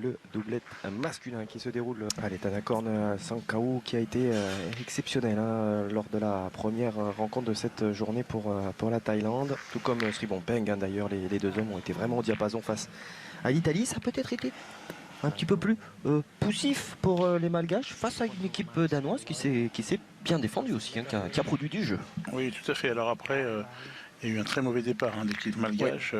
le doublet masculin qui se déroule. Allez, Tanakorn Sankau qui a été exceptionnel lors de la première rencontre de cette journée pour la Thaïlande. Tout comme Sribompeng, d'ailleurs, les deux hommes ont été vraiment au diapason face à l'Italie. Ça a peut-être été un petit peu plus poussif pour les Malgaches face à une équipe danoise qui s'est bien défendue aussi, qui a produit du jeu. Oui, tout à fait. Alors après, il y a eu un très mauvais départ d'équipe malgache.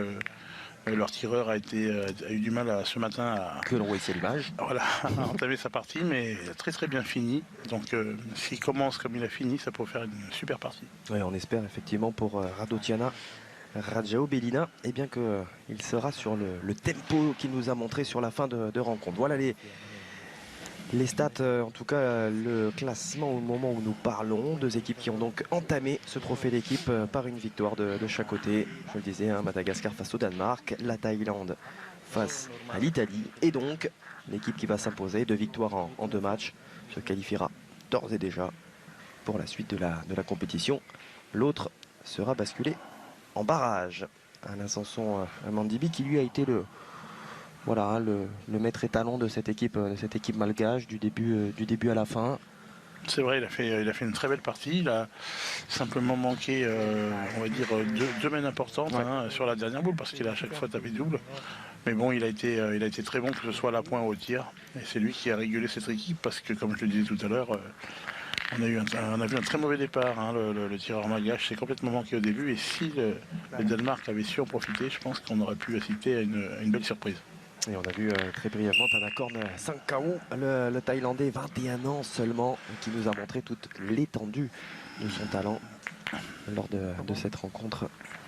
Leur tireur a eu du mal ce matin que l'on voit ici à l'image. Voilà, à entamer sa partie, mais il a très bien fini. Donc s'il commence comme il a fini, ça peut faire une super partie. Oui, on espère effectivement pour Radotiana Rajao Belina, et bien qu'il sera sur le tempo qu'il nous a montré sur la fin de rencontre. Voilà les stats, en tout cas le classement au moment où nous parlons. Deux équipes qui ont donc entamé ce trophée d'équipe par une victoire de chaque côté. Je le disais, Madagascar face au Danemark, la Thaïlande face à l'Italie. Et donc, l'équipe qui va s'imposer, 2 victoires en 2 matchs, se qualifiera d'ores et déjà pour la suite de la compétition. L'autre sera basculé en barrage. Alain Sanson Mandibi qui lui a été le maître étalon de cette équipe malgache du début à la fin. C'est vrai, il a fait une très belle partie. Il a simplement manqué, on va dire, deux mains importantes sur la dernière boule, parce qu'il a à chaque fois tapé double. Mais bon, il a été très bon, que ce soit à la pointe ou au tir. Et c'est lui qui a régulé cette équipe, parce que, comme je le disais tout à l'heure, on a vu un très mauvais départ. Le tireur malgache s'est complètement manqué au début. Et si le Danemark avait su en profiter, je pense qu'on aurait pu assister à une belle surprise. Et on a vu très brièvement Tanakorn Sankau, le Thaïlandais, 21 ans seulement, qui nous a montré toute l'étendue de son talent lors de cette rencontre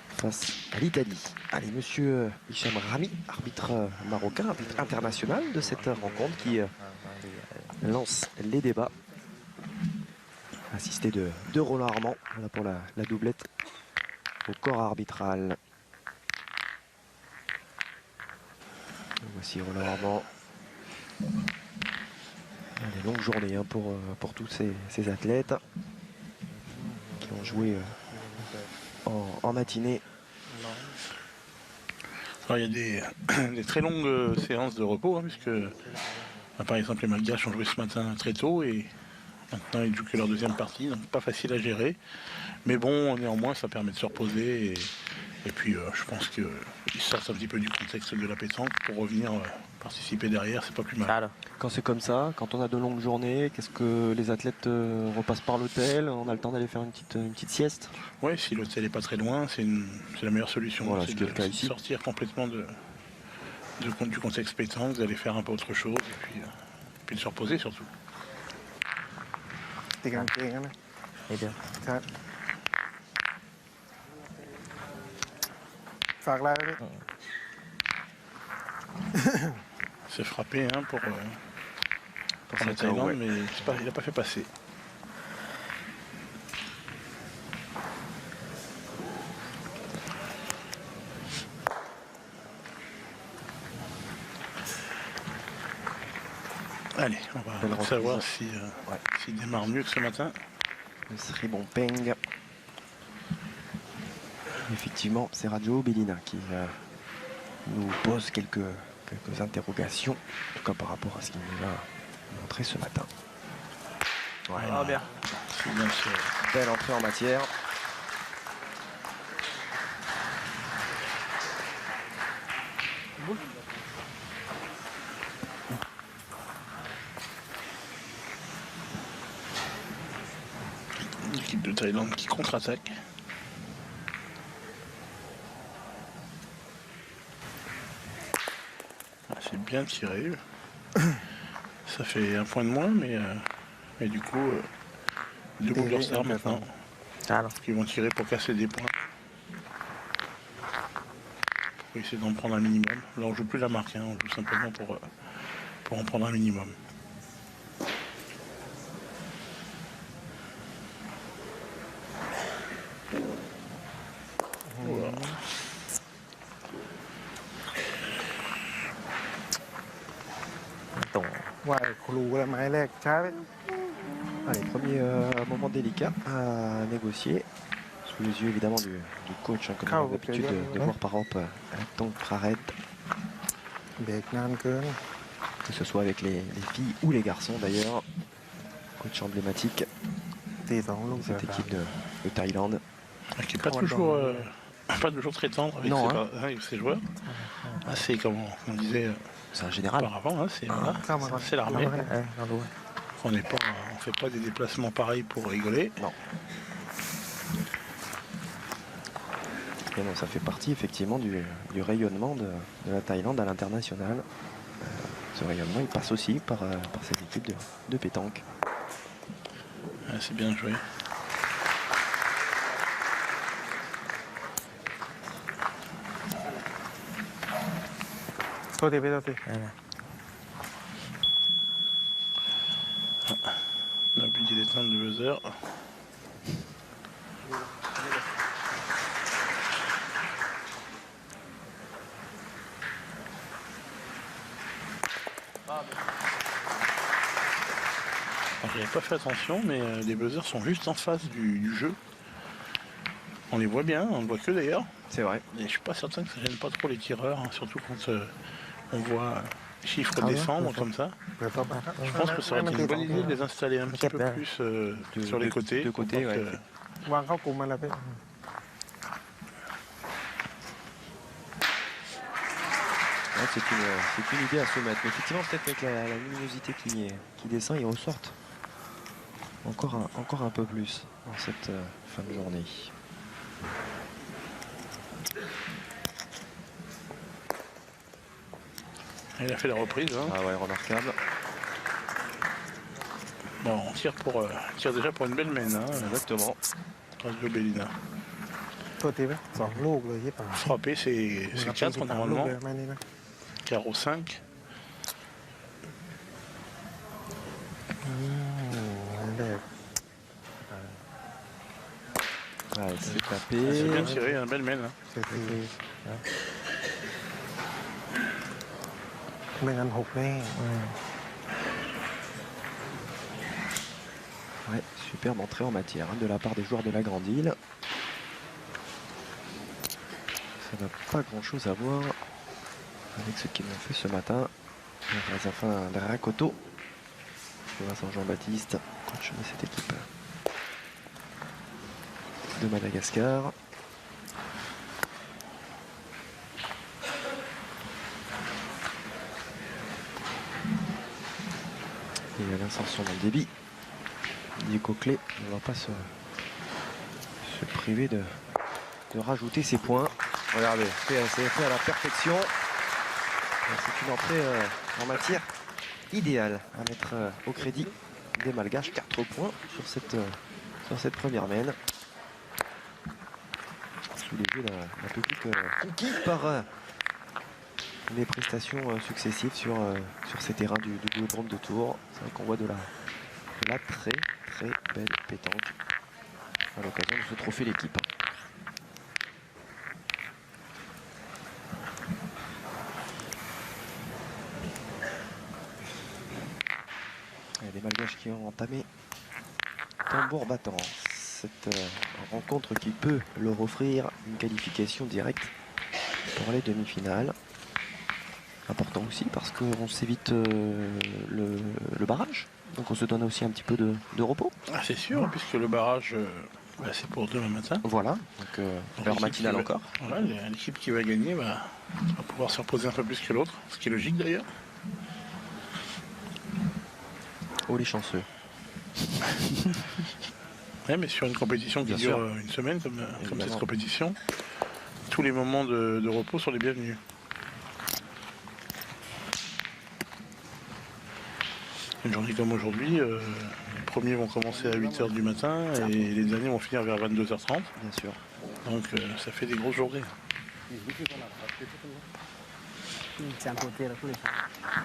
face à l'Italie. Allez, monsieur Hicham Rami, arbitre marocain, arbitre international de cette rencontre, qui lance les débats, assisté de Roland Armand, voilà pour la doublette au corps arbitral. Voici Roland Armand. Une longue journée pour tous ces athlètes qui ont joué en matinée. Alors, il y a des très longues séances de repos, puisque par exemple les Malgaches ont joué ce matin très tôt et maintenant ils jouent que leur deuxième partie, donc pas facile à gérer. Mais bon, néanmoins ça permet de se reposer et puis je pense qu'ils sortent un petit peu du contexte de la pétanque pour revenir participer derrière, c'est pas plus mal. Quand c'est comme ça, quand on a de longues journées, qu'est-ce que les athlètes repassent par l'hôtel? On a le temps d'aller faire une petite sieste? Oui, si l'hôtel n'est pas très loin, c'est la meilleure solution. Voilà, c'est de sortir complètement du contexte pétanque, d'aller faire un peu autre chose et puis de se reposer surtout. Eh bien. C'est frappé pour la Thaïlande, mais il n'a pas fait passer. Allez, on va savoir s'il démarre mieux que ce matin. Le Sribompeng. Effectivement, c'est Rajao Belina qui nous pose quelques interrogations, en tout cas par rapport à ce qu'il nous a montré ce matin. Voilà. Bien. Bien sûr. Belle entrée en matière. L'équipe de Thaïlande qui contre-attaque. C'est bien tiré. Ça fait un point de moins, mais du coup, deux boules dorsales maintenant. Qui vont tirer pour casser des points. Pour essayer d'en prendre un minimum. Là, on joue plus la marque, on joue simplement pour en prendre un minimum. Voilà. Allez, premier moment délicat à négocier. Sous les yeux évidemment du coach, comme on a l'habitude de voir par Tong Praret. que ce soit avec les filles ou les garçons d'ailleurs. Coach emblématique ตีสองลูก de เสือ cette ดาว équipe de Thaïlande. Qui n'est pas toujours, pas toujours très tendre avec, Non, avec ses joueurs. Ah, c'est comme on disait C'est un général. auparavant, hein, voilà, เข้ามาก่อน c'est l'armée. เรารู้ On ne fait pas des déplacements pareils pour rigoler. Non. Et non, ça fait partie effectivement du rayonnement de la Thaïlande à l'international. Ce rayonnement, il passe aussi par cette équipe de pétanque. Ah, c'est bien joué. Thôi thì bây giờ thì On a oublié d'éteindre le buzzer. J'avais pas fait attention, mais les buzzers sont juste en face du jeu. On les voit bien, on ne voit que d'ailleurs. C'est vrai. Et je suis pas certain que ça gêne pas trop les tireurs, hein, surtout quand on voit les chiffres Ah ouais, descendre d'accord. comme ça. เปิดต่อไปครับ Je pense que ça aurait été une bonne idée de les installer un petit peu Capable. plus sur les côtés. de pour côté, pas ouais. que- วางเข้ากลุ่มมาแล้วพี่ Ouais, c'est une idée à se mettre. Mais effectivement, peut-être avec la luminosité qui descend, ils ressortent encore un peu plus dans cette fin de journée. Il a fait la reprise. Hein. Ah ouais, remarquable. Bon, on tire déjà pour une belle mène. Hein, Exactement. Radio Bellina. โทษทีไหมสองลูกเลยที่ป่า Frapper, c'est ครับ 4 ลูก normalement. เลยแม่นี่นะ Carreau 5. เด็ก Ouais, c'est Ah, tapé. c'est bien tiré, hein, belle mène. Hein. เศรษฐีไม่งั้นหกแน่ Ouais, superbe entrée en matière hein, de la part des joueurs de la Grande Île. Ça n'a pas grand-chose à voir avec ce qu'ils ont fait ce matin. Razafin Dracoto, Vincent Jean-Baptiste, coach de cette équipe de Madagascar. Et l'ascension dans le débit. Diego Clé ne va pas se priver de rajouter ses points. Regardez, c'est fait à la perfection. C'est une entrée en matière idéale à mettre au crédit des Malgaches. 4 points sur cette première mène. Sous les yeux d'un public conquis par les prestations successives sur ces terrains du Vélodrome de Tours. C'est vrai qu'on voit de la très très belle pétanque à l'occasion de ce trophée l'équipe. Il y a des Malgaches qui ont entamé tambour battant cette rencontre qui peut leur offrir une qualification directe pour les demi-finales. Important aussi parce qu'on s'évite le barrage. Donc on se donne aussi un petit peu de repos. Ah, c'est sûr, puisque le barrage, c'est pour demain matin. Voilà, donc l'heure matinale encore. Voilà, l'équipe qui va gagner va pouvoir se reposer un peu plus que l'autre, ce qui est logique d'ailleurs. Oh les chanceux. Ouais, mais sur une compétition qui Bien dure sûr. une semaine, comme Évidemment. cette compétition, tous les moments de repos sont les bienvenus. Une journée comme aujourd'hui, les premiers vont commencer à 8 h du matin et les derniers vont finir vers 22 h 30. Bien sûr. Donc ça fait des grosses journées. จานโปรตีนเราพูดเลยครับ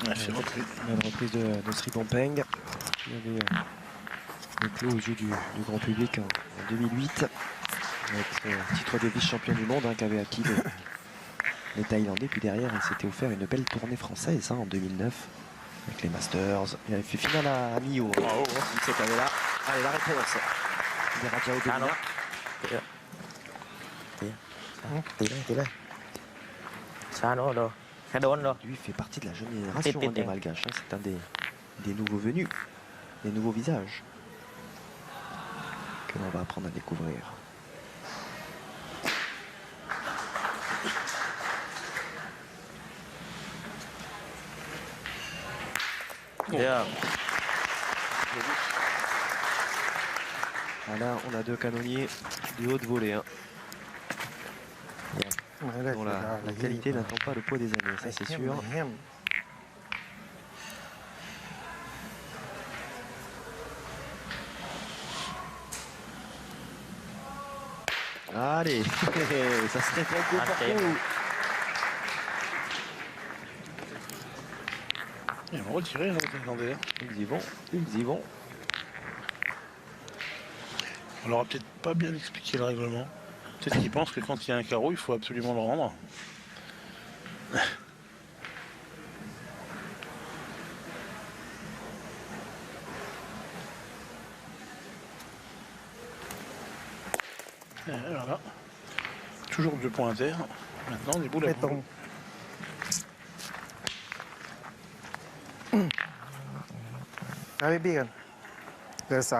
Ouais, c'est repris. Une reprise de Sri Pompeng qui avait le clos aux yeux du grand public en 2008, avec son titre de vice-champion du monde qu'avaient acquis les Thaïlandais. Puis derrière, il s'était offert une belle tournée française en 2009 avec les Masters. Il avait fait finale à Millau cette année-là. Allez, la réponse de Rajao Belina. ตีเลยช้าโน่โดแค่โดนโด Lui fait partie de la jeune génération Tête, des tête. Malgaches. C'est un des nouveaux venus, des nouveaux visages que l'on va apprendre à découvrir. Bien. Ah, là, on a deux canonniers de haute volée, dont la qualité n'attend pas le poids des années, ça c'est sûr. Allez, ça serait Franco partout. Ils vont retirer, hein, les Thaïlandais. Ils y vont. On leur a peut-être pas bien expliqué le règlement. Peut-être qu'ils pensent que quand il y a un carreau, il faut absolument le rendre. Et voilà. Toujours 2 points à terre. Maintenant, des boules à ไม่ตรง เอาพี่บี้กันเหลือ3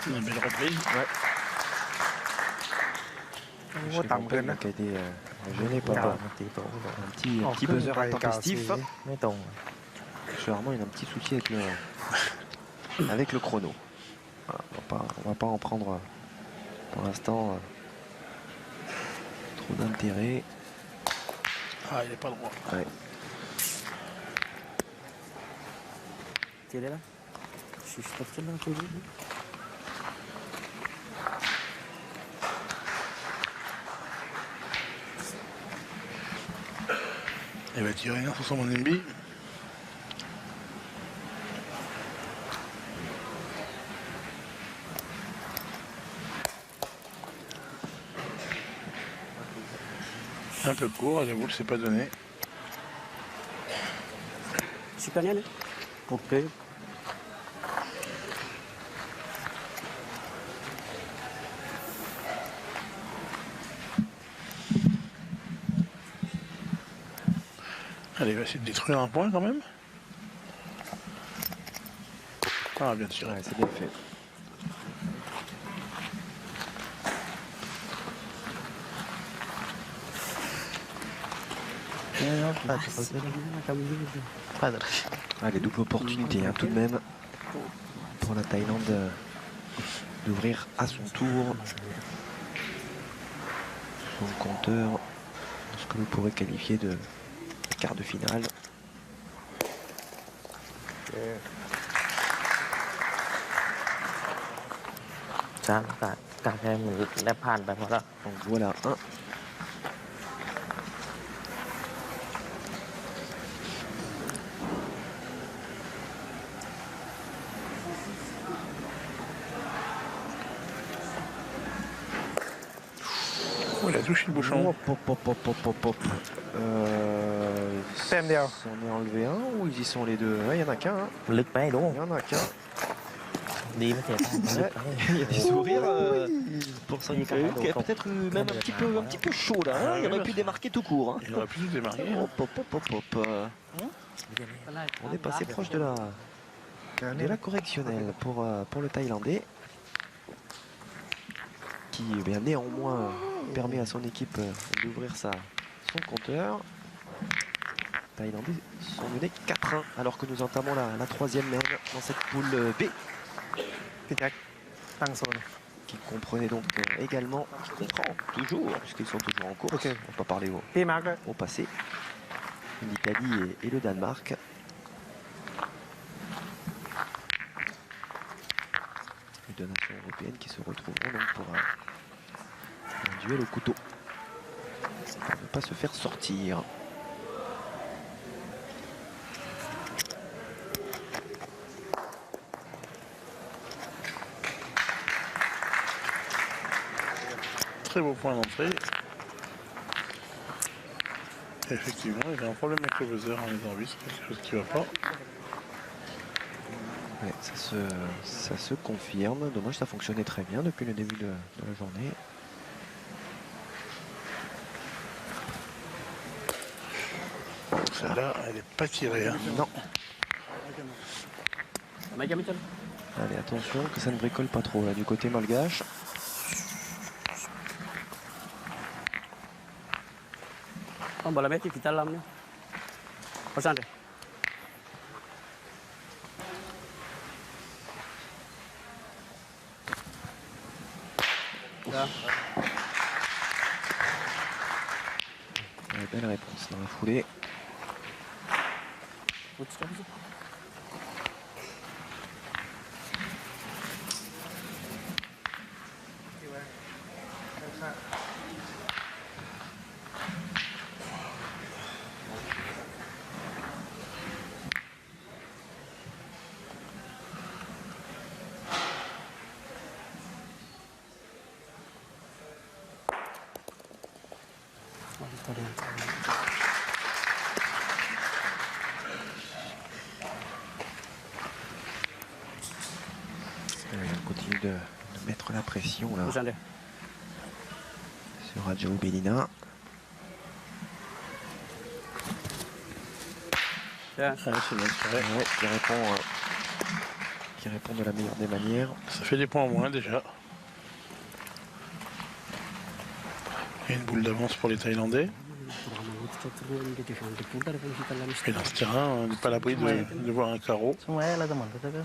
Une belle reprise. Ouais. โอ้ต่ำเกินนะ Qui a été gêné par ตีโต๊ะ un petit buzzer intempestif. ไม่ตรง Clairement, il a un petit souci avec le chrono. Voilà, on va pas en prendre pour l'instant trop d'intérêt. Ah, il n'est pas droit. Ouais. ตีได้แล้วชิสต์ขึ้นแล้วตี Il va tirer un sur son NB. Un peu court, la boule s'est pas donnée. Super bien, OK Allez, il va essayer de détruire un point quand même. Ah, bien tiré. Ouais, c'est bien fait. Allez, double opportunité tout de même pour la Thaïlande d'ouvrir à son tour son compteur, ce que vous pourrez qualifier de quart de finale. ช้าการแค่มือและผ่านไปพอแล้ว Donc voilà un. Oh, il a touché le bouchon. Hop, hop, hop, hop, hop, hop, hop. แต้มเดียว S'en est enlevé un ou ils y sont les deux? Ouais, il y en a qu'un. ลึกไปดู Il y en a qu'un. ดีไม่เสียลึก Ouais, ไป il y a des sourires pour son qui est peut-être même un petit peu chaud là. Il aurait pu démarquer tout court. Il aurait pu se démarquer. Hop, hop, hop, hop, hop. On est passé proche de la correctionnelle pour le Thaïlandais, qui bien, néanmoins permet à son équipe d'ouvrir son compteur. Thaïlandais sont menés 4-1 alors que nous entamons la troisième mène dans cette poule B. พี่แจ็คตั้งโซน qui comprenait donc également, qui comprend toujours, puisqu'ils sont toujours en course. Ok. On va pas parler พี่มาร์คด้วย au passé. L'Italie et le Danemark. Les deux nations européennes qui se retrouveront donc pour un duel au couteau. Pour ne pas se faire sortir. Très beau point d'entrée. Effectivement, il y a un problème avec le buzzer, les arbitres, quelque chose qui ne va pas. Ouais, ça se confirme. Dommage, ça fonctionnait très bien depuis le début de la journée. Celle-là, elle n'est pas tirée. Hein. Non. Macam macam. Allez, attention que ça ne bricole pas trop là du côté malgache. Oh, bola meti di dalam nih. Pesan deh. Ya. Ouais, belle réponse dans la foulée. Putus apa sih? Oh, itu dia. On continue de mettre la pression là Pesan deh. sur Rajao Bellina. Ya. Ouais, c'est bien tiré. Ouais, qui répond de la meilleure des manières. Ça fait des points en moins déjà. Il y a une boule d'avance pour les Thaïlandais. Et dans ce terrain, on n'est pas à l'abri de voir un carreau. Semuanya lah teman kita kan.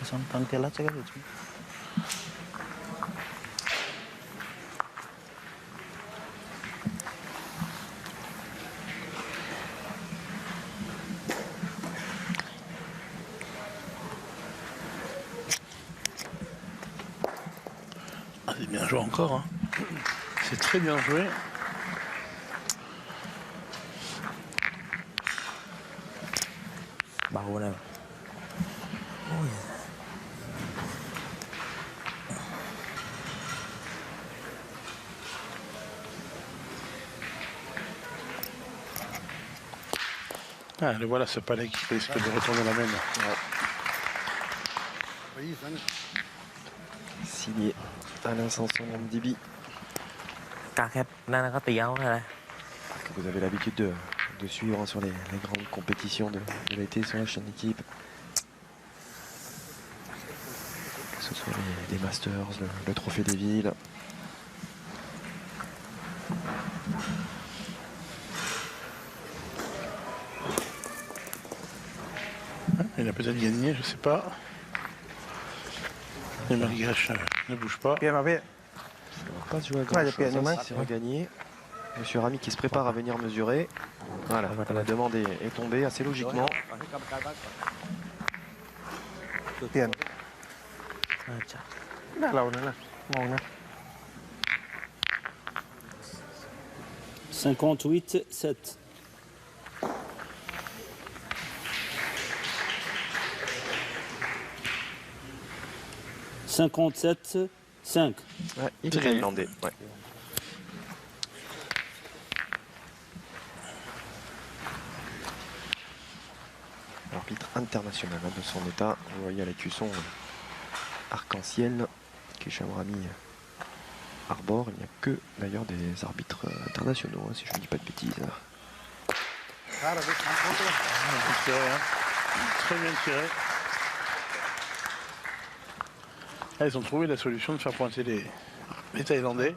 Pesan tampil aja kan itu. Ah, c'est bien joué encore. Hein. C'est très bien joué. Bau này. Ah, le voilà ce palais qui risque de retourner la main. Signé Alain Sanson Mdibi, กาแคบนั่นนะก็ตีเอาอะไร que vous avez l'habitude de suivre sur les grandes compétitions de l'été sur la chaîne équipe. Que ce soit les Masters, le Trophée des Villes. Il a peut-être gagné, je sais pas. Les Malgaches ne bougent pas. เปลี่ยนมาพี่ Ça va pas se jouer à Ouais, grand il y a chose, Pierre Newman. si c'est regagné. Monsieur Rami qui se prépare à venir mesurer. Voilà, la demande est tombée assez logiquement. เปลี่ยน น่าจะ หน้าเรานั่นนะมองนะ 58-7. Cinquante-sept, 5. Ouais, il est C'est gagné. thaïlandais. Ouais. Arbitre international de son état. Vous voyez à l'écusson arc-en-ciel qui Rami arbore. Il n'y a que d'ailleurs des arbitres internationaux, hein, si je ne dis pas de bêtises. Bien tiré, hein. Très bien tiré. Ah, ils ont trouvé la solution de faire pointer les Thaïlandais.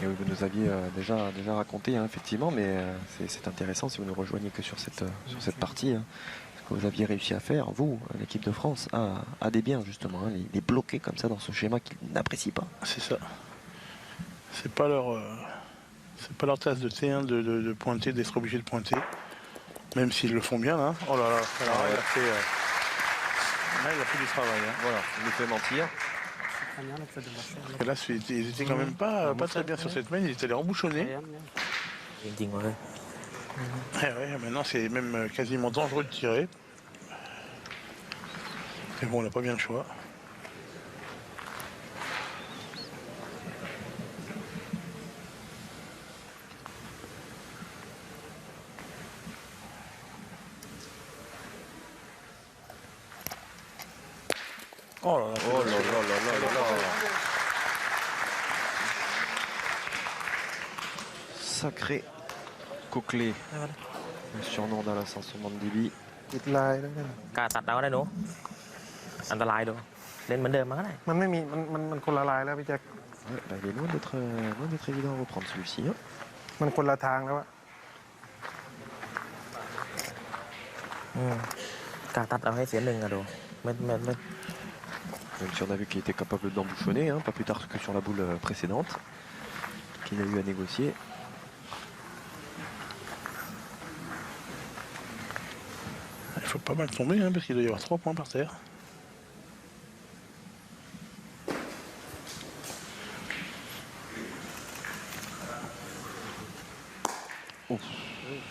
Et oui, vous nous aviez déjà raconté, hein, effectivement, mais c'est intéressant si vous ne rejoignez que sur cette partie. Hein. que vous aviez réussi à faire, vous, l'équipe de France, à des biens justement, hein, les bloquer comme ça dans ce schéma qu'ils n'apprécient pas. C'est ça. C'est pas leur tasse de thé hein, de pointer, d'être obligé de pointer. Même s'ils le font bien là. Oh là là, alors, il a fait du travail. Hein. Voilà, il nous fait mentir. Et là, ils étaient quand même pas très bien sur cette main, ils étaient allés embouchonnés. จริงๆเว้ย Ouais, maintenant c'est même quasiment dangereux de tirer. Mais bon, on n'a pas bien le choix. Oh là là, Oh là là là là là là. Sacré Coquelet. Le surnom d'Alassane Mandibi. ติดลายแล้วกัน กล้าตัดเอาก็ได้หนูอันตรายดูเล่นเหมือนเดิมมาก็ได้ มันไม่มีมันคนละลายแล้วพี่แจ็ค Ouais, bah, il est loin d'être évident à reprendre celui-ci. Hein. มันคนละทางแล้วอะ กล้าตัดเอาให้เสียหนึ่งอะดูไม่ Même si on a vu qu'il était capable d'embouchonner, hein, pas plus tard que sur la boule précédente, qu'il a eu à négocier. il faut pas mal tomber hein, parce qu'il doit y avoir 3 points par terre. Oh.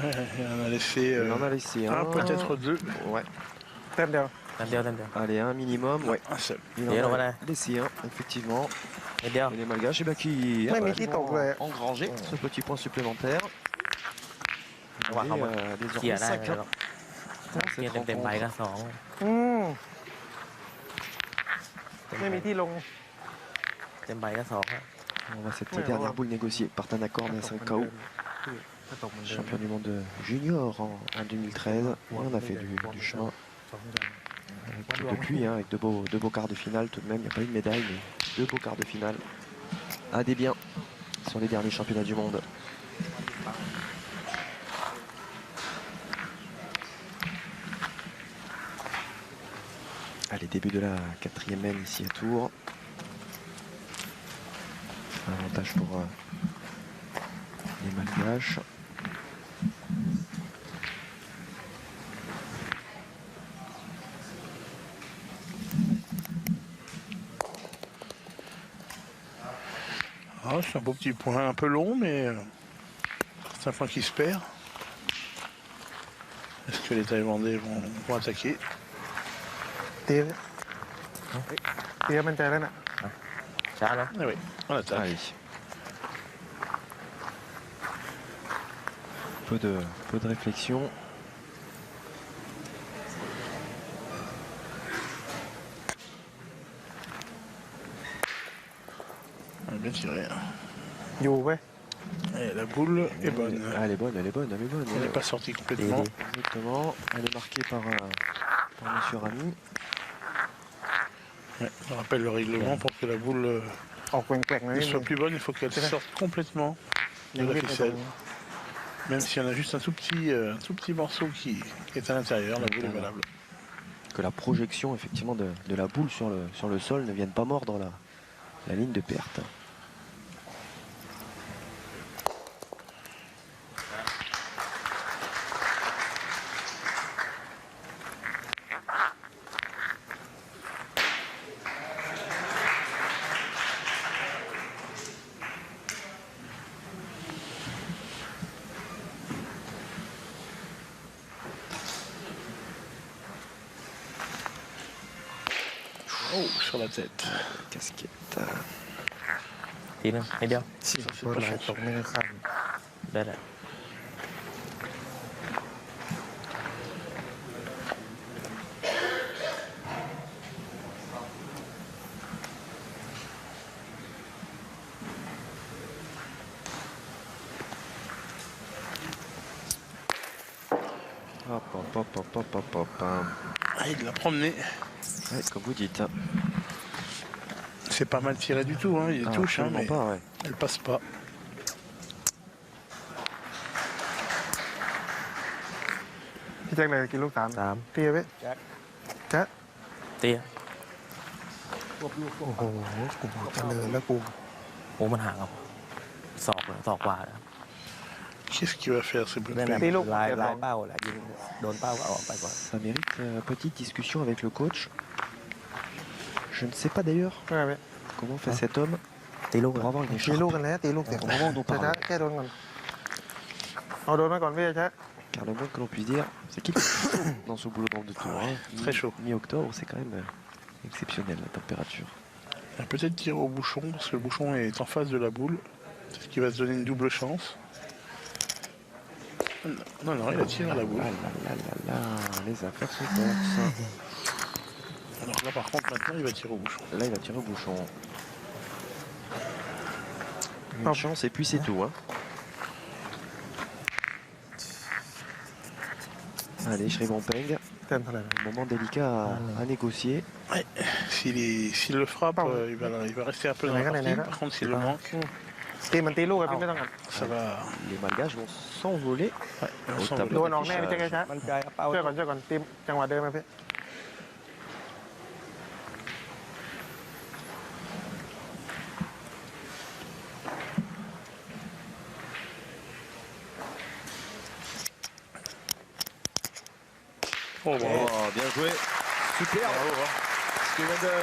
Ouais, il en a laissé, Il en a laissé un, un, peut-être 2. Ouais. แต้มเดียว นั่นเดียวนั่นเดียว Allez, un minimum, ouais. Un seul. Il Et alors, en a voilà. laissé un, effectivement. นิดเดียว Et les Malgaches, eh ben, qui Mais bah, qui vont tombe, ouais. engranger ce petit point supplémentaire. Ouais, Et, ah bah, désormais เขี่ยได้ 5 แล้ว dans เขี่ย cette เต็มๆใบ rencontre. ก็สอง อืมไม่มีที่ลง เต็มใบก็สองอะ On va cette Ouais, dernière ouais. boule négociée par Tanaka en 5 KO. ถ้าตกเหมือนเดิม Champion du monde junior en 2013. Et on a fait du chemin สองอย่าง depuis, hein, avec de beaux quarts de finale tout de même. Il n'y a pas eu de médaille, mais 2 beaux quarts de finale. À des biens sur les derniers championnats du monde. Allez, début de la 4e main ici à Tours. Avantage pour les Malgaches. Ah, c'est un beau petit point un peu long, mais c'est un point qui se perd. Est-ce que les Thaïlandais vont attaquer? เตี้ยมันใจแล้วน่ะ ช้าเนาะ Ah oui, on attaque. Allez. Peu de réflexion. On a bien tiré. อยู่เว้ย Et la boule est bonne. Ah, elle est bonne, elle est bonne, elle est bonne. Elle n'est pas sortie complètement. Exactement. Elle est marquée par Monsieur Rami. Ouais, on rappelle le règlement pour que la boule ออกแกว่งๆหน่อยนิดนึ soit ง plus bonne, il faut qu'elle sorte complètement ยัง de la ยืดไม่ตรง ficelle. Même s'il y en a juste un tout petit morceau qui est à l'intérieur, la boule est valable. Que la projection effectivement de la boule sur le sol ne vienne pas mordre la ligne de perte. Oh, sur la tête. Casquette. ทีนึงนิดเดียว Ça, เพ c'est ราะ pas ลาย chance. ตกไม่ได้ข้าม ได้แหละ Hop, hop, hop, hop, hop, hop, hop. Ah, il l'a promené. Ouais, comme vous dites. C'est pas mal tiré du tout, hein. Il Ah, touche, hein, absolument mais pas, ouais. elle passe pas. พ แจ็คเลยกินลูก 3 3 เตี้ยไหม เตี้ย โอ้โหกลุ่มเจริญแล้วกลุ่ม โอ้มันห่างครับศอกเลยศอกกว่านะครับ Qu'est-ce qu'il va faire, ce นั่นแหละ Bompeng? ลายเป้าแหละยิงโดนเป้าก็เอาออกไปก่อน Ça mérite petite discussion avec le coach. Je ne sais pas d'ailleurs ใช่ไหม comment fait cet homme ตีลูก pour avoir une ตี écharpe. ลูกกันแล้วตีลูกเสร็จ Au moment où on ช้า parle. แค่โดนก่อนเอาโดนมาก่อนพี่ช้า Car le moins que l'on puisse dire, c'est qu'il est chaud dans ce boulot de tour. Hein. Très chaud. Mi-octobre, c'est quand même exceptionnel la température. Il va peut-être tirer au bouchon, parce que le bouchon est en face de la boule. C'est ce qui va se donner une double chance. Non, non, il a tiré à la boule. Ah là là là là, les affaires sont fortes. Alors là, par contre, maintenant, il va tirer au bouchon. Là, il va tirer au bouchon. Une chance et puis c'est tout. Hein. Allez, Sri Bompeng, เต็มเท่าไหร่ moment délicat à négocier. S'il le frappe, il va rester un peu dans la partie. Par contre, s'il le manque, ตีมันตีลูกอะพี่ไม่ต้องกัน ça va... Les Malgaches vont s'envoler. Ouais, on Au s'en tableau. โดนออกแน่พี่แจ็คช้า มั่นใจครับเป้า ช่วยก่อนตีจังหวะเดิมมาพี่ Oh, bravo. Oh, bien joué. Super. Ce que vient de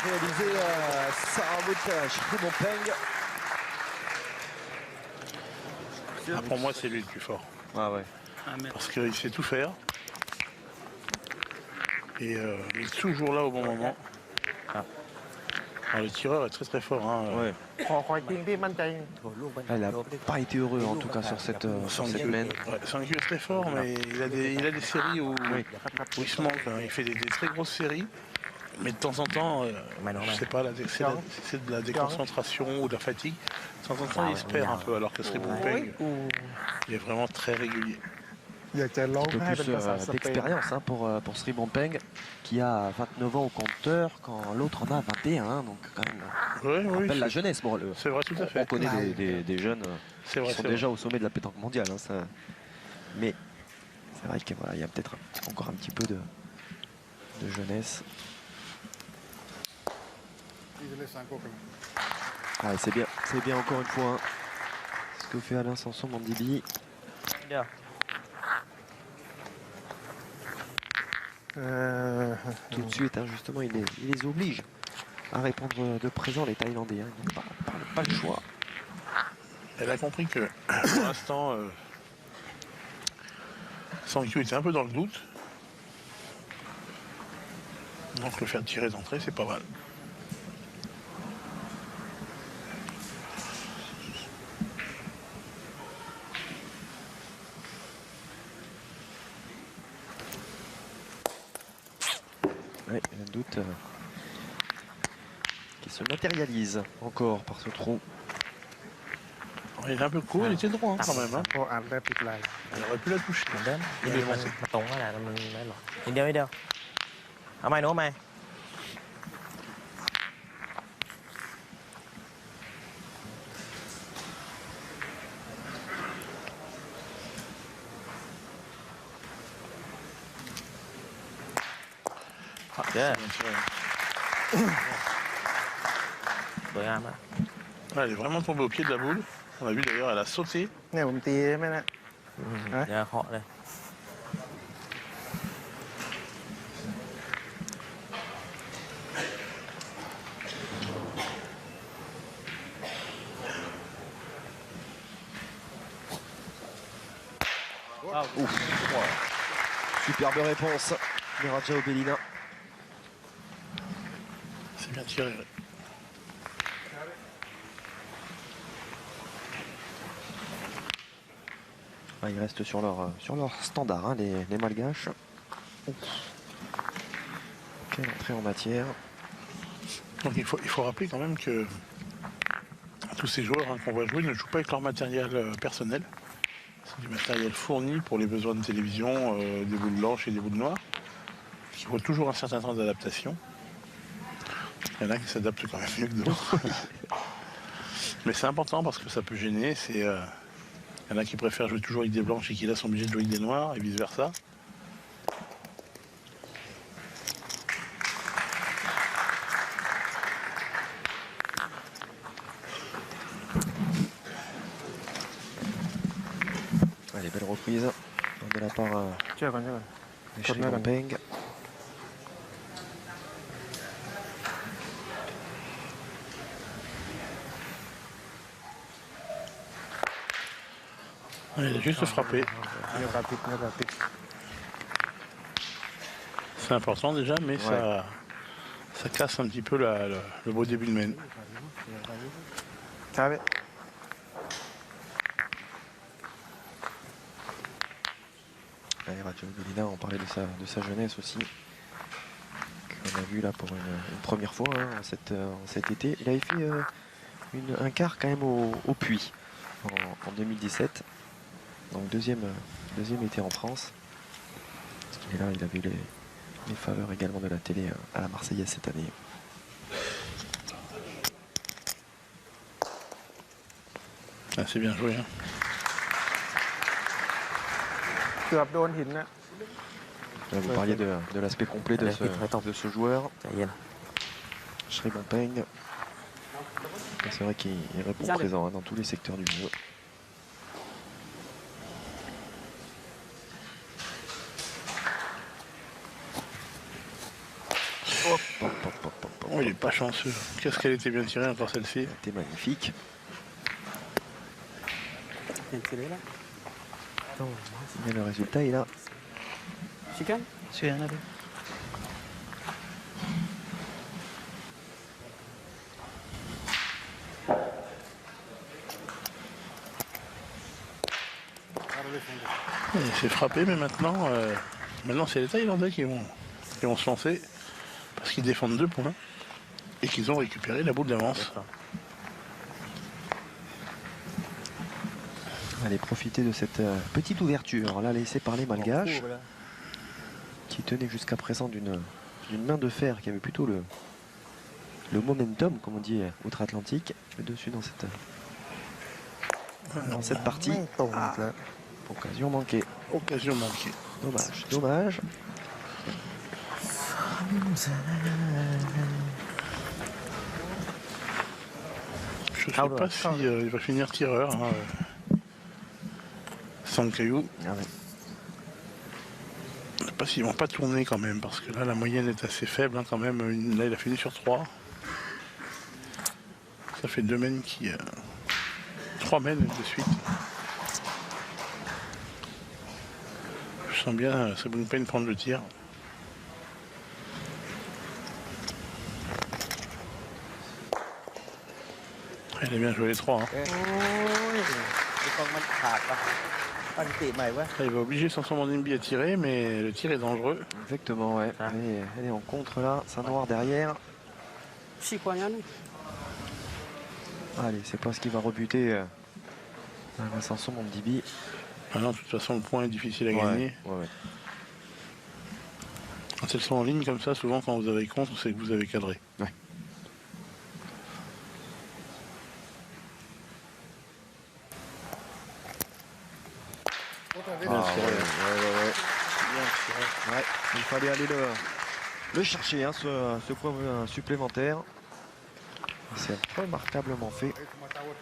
réaliser Saramut Sri Bompeng. Ah, pour moi, c'est lui le plus fort. Ah ouais. Parce qu'il sait tout faire. Et il est toujours là au bon moment. Alors, le tireur est très très fort. Hein. Ouais. ขอคอยจริงพี่มั่นใจ โดนลูกไป Ah, il n'a pas été heureux en tout cas sur cette semaine. Sanguy est très fort, mais il a des séries où il se manque. Hein. Il fait des très grosses séries. Mais de temps en temps, je sais pas, c'est de la déconcentration ou de la fatigue. De temps en temps, il se perd un peu, alors que Sri Bompeng, il est vraiment très régulier. อยากจะร้อง Un peu ไห้เป็น plus ภาษาสเปน d'expérience hein, pour Sri Bompeng qui a 29 ans au compteur quand l'autre en a 21. Hein, donc quand même, Oui, on oui, appelle la jeunesse. Bon, c'est vrai, tout à on fait. connaît des jeunes C'est vrai, qui sont c'est déjà vrai. au sommet de la pétanque mondiale. Hein, ça. Mais c'est vrai qu'il voilà, y a peut-être encore un petit peu de jeunesse. Ah, c'est bien encore une fois hein, ce que fait Alain Sanson Mandibi. เดี๋ยว Tout de suite, hein, justement, il les oblige à répondre de présent, les Thaïlandais. Hein. Ils n'ont pas le choix. Elle a compris que pour l'instant, Sankyu était un peu dans le doute. Donc le faire tirer d'entrée, c'est pas mal. Ouais, un doute qui se matérialise encore par ce trou. Il est un peu court, il était droit hein, quand même. Hein. พออ่านได้ปิดลาย Il aurait pu la toucher. เหมือนเดิม Il est มัน lancé. ตรงนั่นแหละมันไม่หรอกนิดเดียวนิดเดียวเอาไหมโน้มไหม Ah, Yeah. c'est bien tiré. สวยงามมาก Ouais, elle est vraiment tombée au pied de la boule. On a vu d'ailleurs, elle a sauté. เนี่ยผมตีใช่ไหมนะ เดี๋ยวเคาะเลย Superbe réponse de Raja Obelina. C'est bien tiré. Ouais. Ah, ils restent sur leur standard, hein, les Malgaches. Ouf. Quelle entrée en matière. Donc il faut rappeler quand même que tous ces joueurs hein, qu'on va jouer ne jouent pas avec leur matériel personnel. C'est du matériel fourni pour les besoins de télévision, des boules blanches et des boules noires. Il faut toujours un certain temps d'adaptation. Il y en a qui s'adaptent quand même mieux que d'autres. Mais c'est important parce que ça peut gêner. Il y en a qui préfèrent jouer toujours avec des blanches et qui là sont obligés de jouer avec des noirs et vice versa. Allez, belle reprise de la part เชื่อก่อนเชื่อก่อน de Corner. Sri Peng. Il a juste frappé. มีโอกาสติดมีโอกาสติด C'est important déjà, mais ça casse un petit peu le beau début de main. ช้าไป Allez, Radjaoubelina, on parlait de sa jeunesse aussi. Qu'on a vu là pour une première fois hein, cet été. Il avait fait un quart quand même au Puy en 2017. Donc deuxième été en France. Parce qu'il est là, il avait eu les faveurs également de la télé à la Marseillaise cette année. Ah, c'est bien joué. Hein. เกือบโดนหินนะ Là, vous parliez de l'aspect complet de ce joueur, ใจเย็น Sri Peng. C'est vrai qu'il répond présent hein, dans tous les secteurs du jeu. Hop, hop, hop, hop, hop, hop. Oh, il est pas chanceux. Qu'est-ce qu'elle était bien tirée encore celle-ci. C'était magnifique. เห็นสีเลยละ Mais le résultat est là. ชิคเก้น เชื่อนะดิ Il s'est frappé, mais maintenant c'est les Thaïlandais qui vont se lancer parce qu'ils défendent 2 points et qu'ils ont récupéré la boule d'avance. Allez profiter de cette petite ouverture là laissée par les Malgaches qui tenaient jusqu'à présent d'une main de fer qui avait plutôt le momentum comme on dit outre-Atlantique. Le dessus dans cette partie. ไม่ตรงอีกแล้ว Occasion manquée. Occasion manquée. Dommage, dommage. Je ne sais pas s'il va finir tireur. Hein, Sankayou. Ah ouais. Je ne sais pas s'ils vont pas tourner quand même, parce que là la moyenne est assez faible hein, quand même. Là il a fini sur 3. Ça fait 2 mains 3 mains de suite. Je sens bien Sri Peng prendre le tir. Il a bien joué les 3. Hein. โอ้ยไอ้กองมันขาดปะตั้งสติใหม่วะ Là, il va obliger Samson Mandimbi à tirer, mais le tir est dangereux. Exactement, ouais. Elle est en contre là, c'est noir derrière. ชิคกว่านี้นี่ Allez, c'est pas ce qui va rebuter Samson Mandibi. Ah non, de toute façon, le point est difficile à gagner. Ouais. Quand elles sont en ligne comme ça, souvent quand vous avez contre, c'est que vous avez cadré. Ouais. Bien tiré. Ouais, il fallait aller le chercher, hein, ce point supplémentaire. C'est remarquablement fait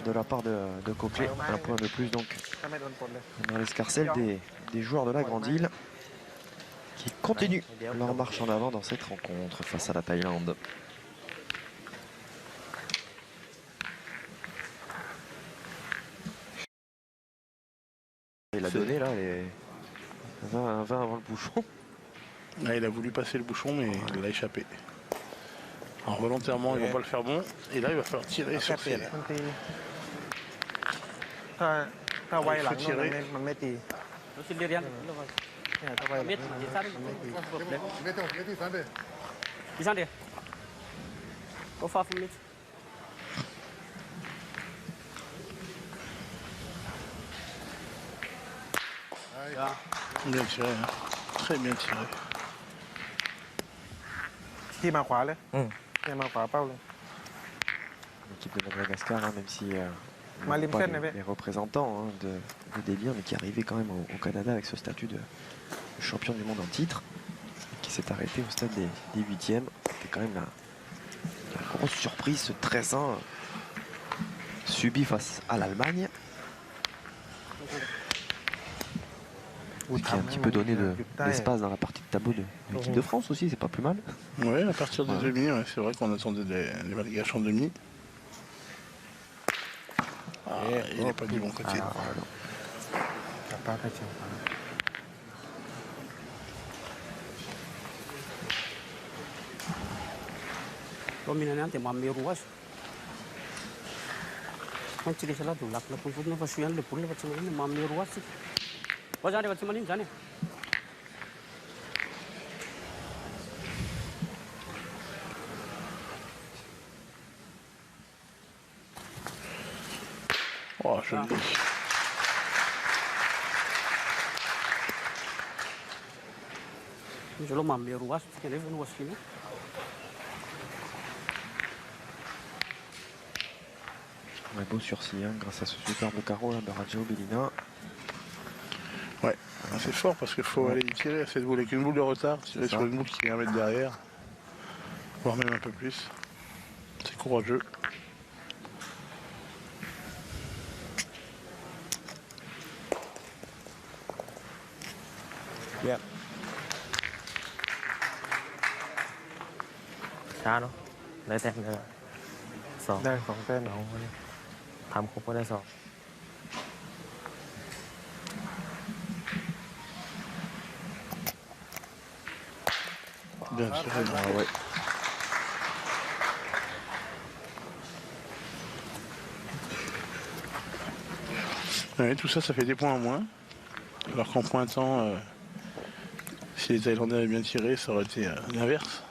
de la part de Coquelet. Un point de plus donc ถ้าไม่โดนปนเลย dans l'escarcelle des joueurs de la Grande Île qui continuent leur marche en avant dans cette rencontre face à la Thaïlande. Il a donné là les 20 avant le bouchon. Là, il a voulu passer le bouchon, mais il l'a échappé. Alors volontairement, ils vont pas le faire bon. Et là, il va falloir tirer sur ses... มันตีถ้าไวหลังมันไม่ตี รู้สึกเรียน เนี่ยถ้าไวหลัง เม็ด มัน ยี่ ไม่ สิบ มันไม่ตี ยี่สิบเดียวก็ฟ้าฟิมิต Bien tiré, hein. Très bien tiré. ที่มาขวาเลยที่มาขวาเป้าเลย L'équipe de Madagascar, hein, même si Malim pas Sen les, avait. les représentants hein, de Debian, mais qui arrivait quand même au Canada avec ce statut de champion du monde en titre, et qui s'est arrêté au stade des 8e. C'était quand même la grosse surprise, ce 13-1 subi face à l'Allemagne. Ce qui a un petit peu donné d'espace dans la partie de tableau de l'équipe de France aussi, c'est pas plus mal. Ouais, à partir des Ouais. demi, ouais, c'est vrai qu'on attendait des Malgaches en demi. Ah, il n'est pas du bon côté. Ah, T'as pas kacang. Dominannya nanti mamir ruas. Kan ciri salah tuh lak lak pun pasuyan le pun lepas ini mamir ruas sih. Oh jangan lepas ini jangan. Oh, joli. Kalau mamir ruas, sekali pun ruas ini. Un beau sursis hein, grâce à ce superbe carreau là, de Rajao Bellina. Ouais, c'est fort parce qu'il faut aller y tirer à cette boule avec une boule de retard, tirer C'est sur ça. une boule qui est 1 mètre derrière, voire même un peu plus. C'est courageux. Dạ. ช้าเนาะได้แต้มเดียวสอง ได้2 แต้ม สองคนนี้ทำครบก็ได้สอง Bien tiré. Ah ouais. Ouais, tout ça, ça fait des points en moins. Alors qu'en pointant, si les Thaïlandais avaient bien tiré, ça aurait été l'inverse.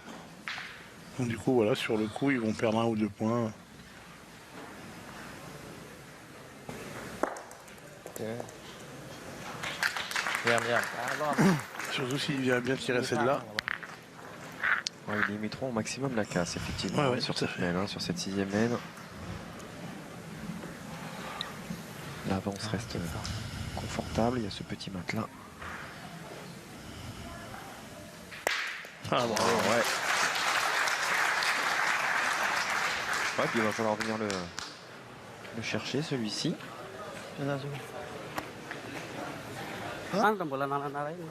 Donc du coup, voilà, sur le coup, ils vont perdre 1 ou 2 points. เยี่ยมเยี่ยมรอบ Surtout s'il vient bien tirer celle-là. Ouais, ils limiteront au maximum la casse, effectivement, Ouais, ouais, sur tout à cette fait. main, hein, sur cette 6e main. L'avance reste confortable, il y a ce petit matelas. Ah, bravo. Ouais. Ouais, puis il va falloir venir le chercher, celui-ci. Kan bola nala-nala ini.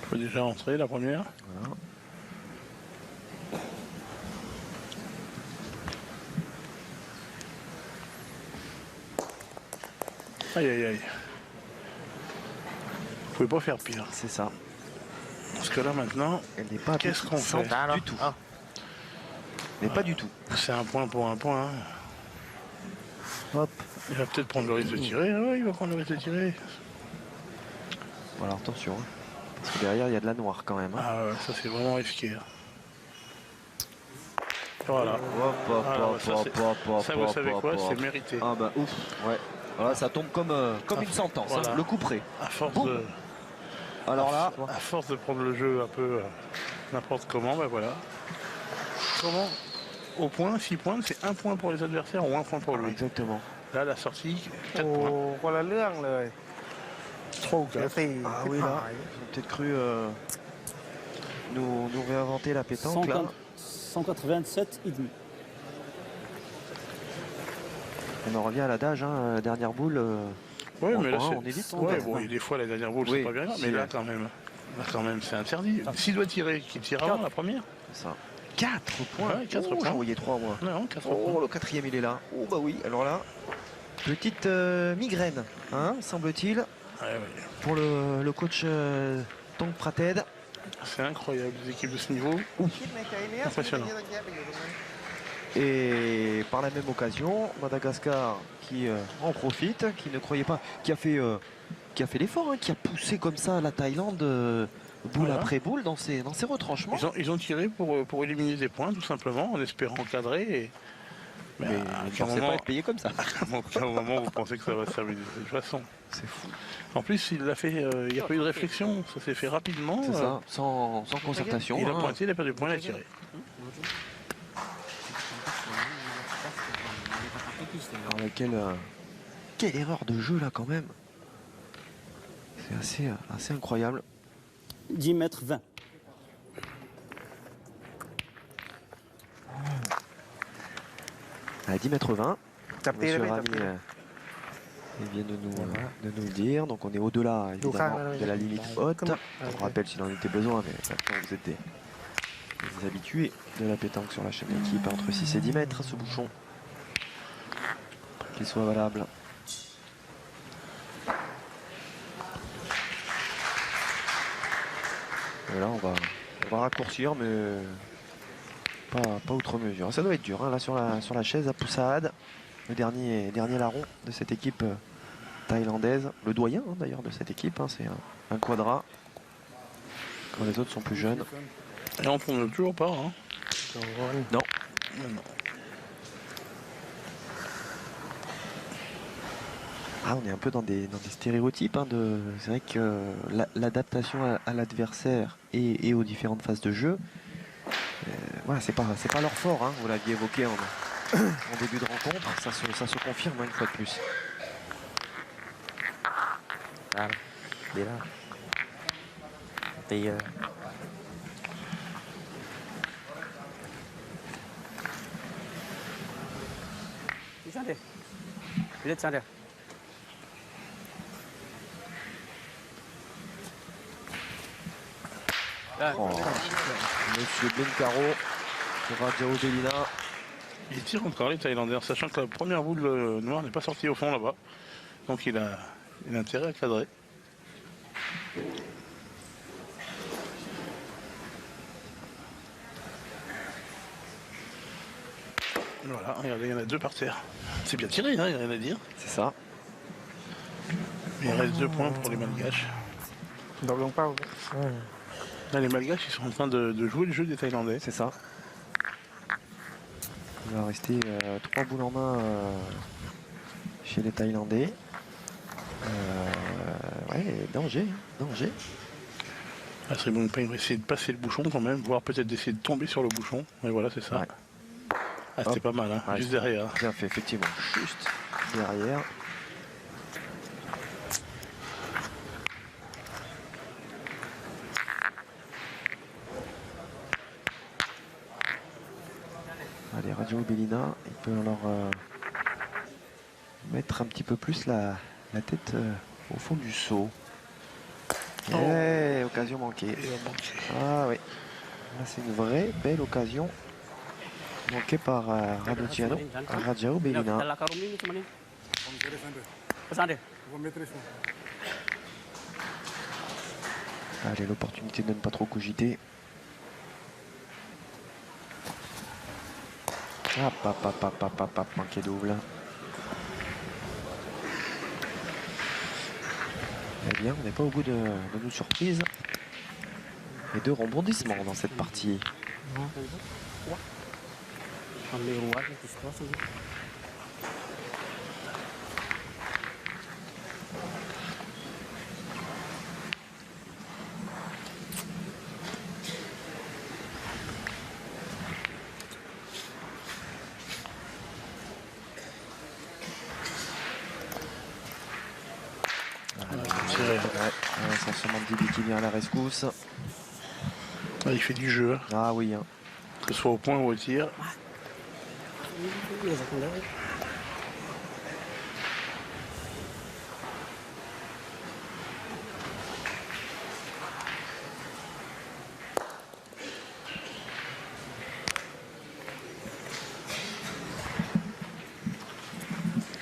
Il faut déjà entrer la première. Voilà. Aïe, aïe, aïe. Vous pouvez pas faire pire. C'est ça. Parce que là, maintenant, Elle n'est pas qu'est-ce qu'on fait? Ah, non. du tout. Ah. Mais pas du tout. c'est un point pour un point. Hein. Hop. Il va peut-être prendre le risque de tirer. Ah ouais, il va prendre le risque de tirer. Voilà, attention. Hein. Parce que derrière, il y a de la noire quand même. Hein. Ah ouais, ça c'est vraiment risqué. Hein. Voilà. Hop, hop, Ah, hop, ça, hop, c'est- hop, hop, Ça, vous hop, savez hop, quoi? hop. C'est mérité. Ah bah ouf, ouais. Voilà, ça tombe comme une sentence, Voilà. hein, le coup près. À force Boum. de... Alors là, À force de prendre le jeu un peu n'importe comment, ben voilà. Comment au point, 6 points, c'est 1 point pour les adversaires ou 1 point pour lui. exactement. Là, la sortie, 4 โอ้ points. คนละเรื่องเลย 3 ou เดี๋ยว 4. สี่ Ah ชิบ oui, là. หาย Ils ont peut-être cru nous réinventer la pétanque là. 187 et demi. On en revient à l'adage, hein, dernière boule. Oui, on mais là, prend, c'est... on évite. Ouais, bon, et des fois, la dernière boule, Oui, c'est pas bien grave, mais c'est- là, quand même, c'est interdit. S'il doit tirer, qu'il tire avant la première. C'est ça. 4 points. Ouais, 4 Oh, points. j'en voyais 3 moi. Non, 4 Oh, points. le 4e il est là. Oh bah oui, alors là, petite migraine, hein, semble-t-il, Ouais, ouais. pour le coach Tong Prated. C'est incroyable, les équipes de ce niveau. คิดในใจเนี้ย Impressionnant. แยกไปอยู่ตรงนั้น Et par la même occasion, Madagascar qui en profite, qui ne croyait pas, qui a fait l'effort, hein, qui a poussé comme ça la Thaïlande boule Voilà. après boule dans ses retranchements. Ils ont tiré pour éliminer des points, tout simplement, en espérant cadrer. Et... Mais à ils ne quel pensaient moment, pas être payés comme ça. à quel moment vous pensez que ça va se terminer de cette façon? C'est fou. En plus, il l'a fait, il n'y a pas eu de réflexion, ça s'est fait rapidement. C'est ça, sans concertation. Il a hein. pointé, il a perdu le point, il a tiré. Alors, mais quelle erreur de jeu là quand même. C'est assez incroyable. 10 mètres 20. À 10,20 m. จับตีได้ไหม Monsieur จับตี Rami il vient de nous le dire. Donc on est au-delà évidemment de la limite haute. On rappelle s'il en était besoin, mais maintenant vous êtes des habitués de la pétanque sur la chaîne équipe entre 6 et 10 mètres ce bouchon. Pour qu'il soit valable. Et là on va raccourcir, mais pas outre mesure. Ça doit être dur hein, là sur la chaise à Poussahad, le dernier larron de cette équipe thaïlandaise, le doyen hein, d'ailleurs de cette équipe, hein, c'est un quadra quand les autres sont plus jeunes. Et on tourne toujours pas. Hein. Non. Ah, on est un peu dans des stéréotypes. Hein, c'est vrai que l'adaptation à l'adversaire et aux différentes phases de jeu, voilà, c'est pas leur fort. Hein, vous l'aviez évoqué en début de rencontre. Ça se confirme hein, une fois de plus. Ra đi đó tí Đi sang đi. Đi sang đi. Oh, Monsieur Bencaro pour Rajao Bellina. Il tire encore les Thaïlandais, sachant que la première boule noire n'est pas sortie au fond là-bas. Donc il a intérêt à cadrer. Voilà, regardez, il y en a 2 par terre. C'est bien tiré, hein, il n'y a rien à dire. C'est ça. Mais il reste 2 points pour les Malgaches. ดอกลงเป้า Là, les Malgaches, ils sont en train de jouer le jeu des Thaïlandais. C'est ça. Il va rester 3 boules en main chez les Thaïlandais. Ouais, danger. Ah, Sri Bongpeng va essayer de passer le bouchon quand même, voire peut-être d'essayer de tomber sur le bouchon. Et voilà, c'est ça. Ouais. Ah, c'était pas mal, hein, Ouais, juste derrière. Bien fait, effectivement. Juste derrière. Allez, Rajao Bellina, il peut alors mettre un petit peu plus la tête au fond du seau. Eh, occasion manquée. Ah oui. Là, c'est une vraie belle occasion manquée par Rajao Bellina. Dalam karung ini cuma ni. Pesan deh. Allez, l'opportunité de ne pas trop cogiter. Hop, manqué double. Eh bien, on n'est pas au bout de nos surprises et de rebondissements dans cette partie. Ambil ruas di situ sini. Sensement de Dibi qui vient à la rescousse. Ah, il fait du jeu, hein, Ah oui. Hein. que ce soit au point ou au tir.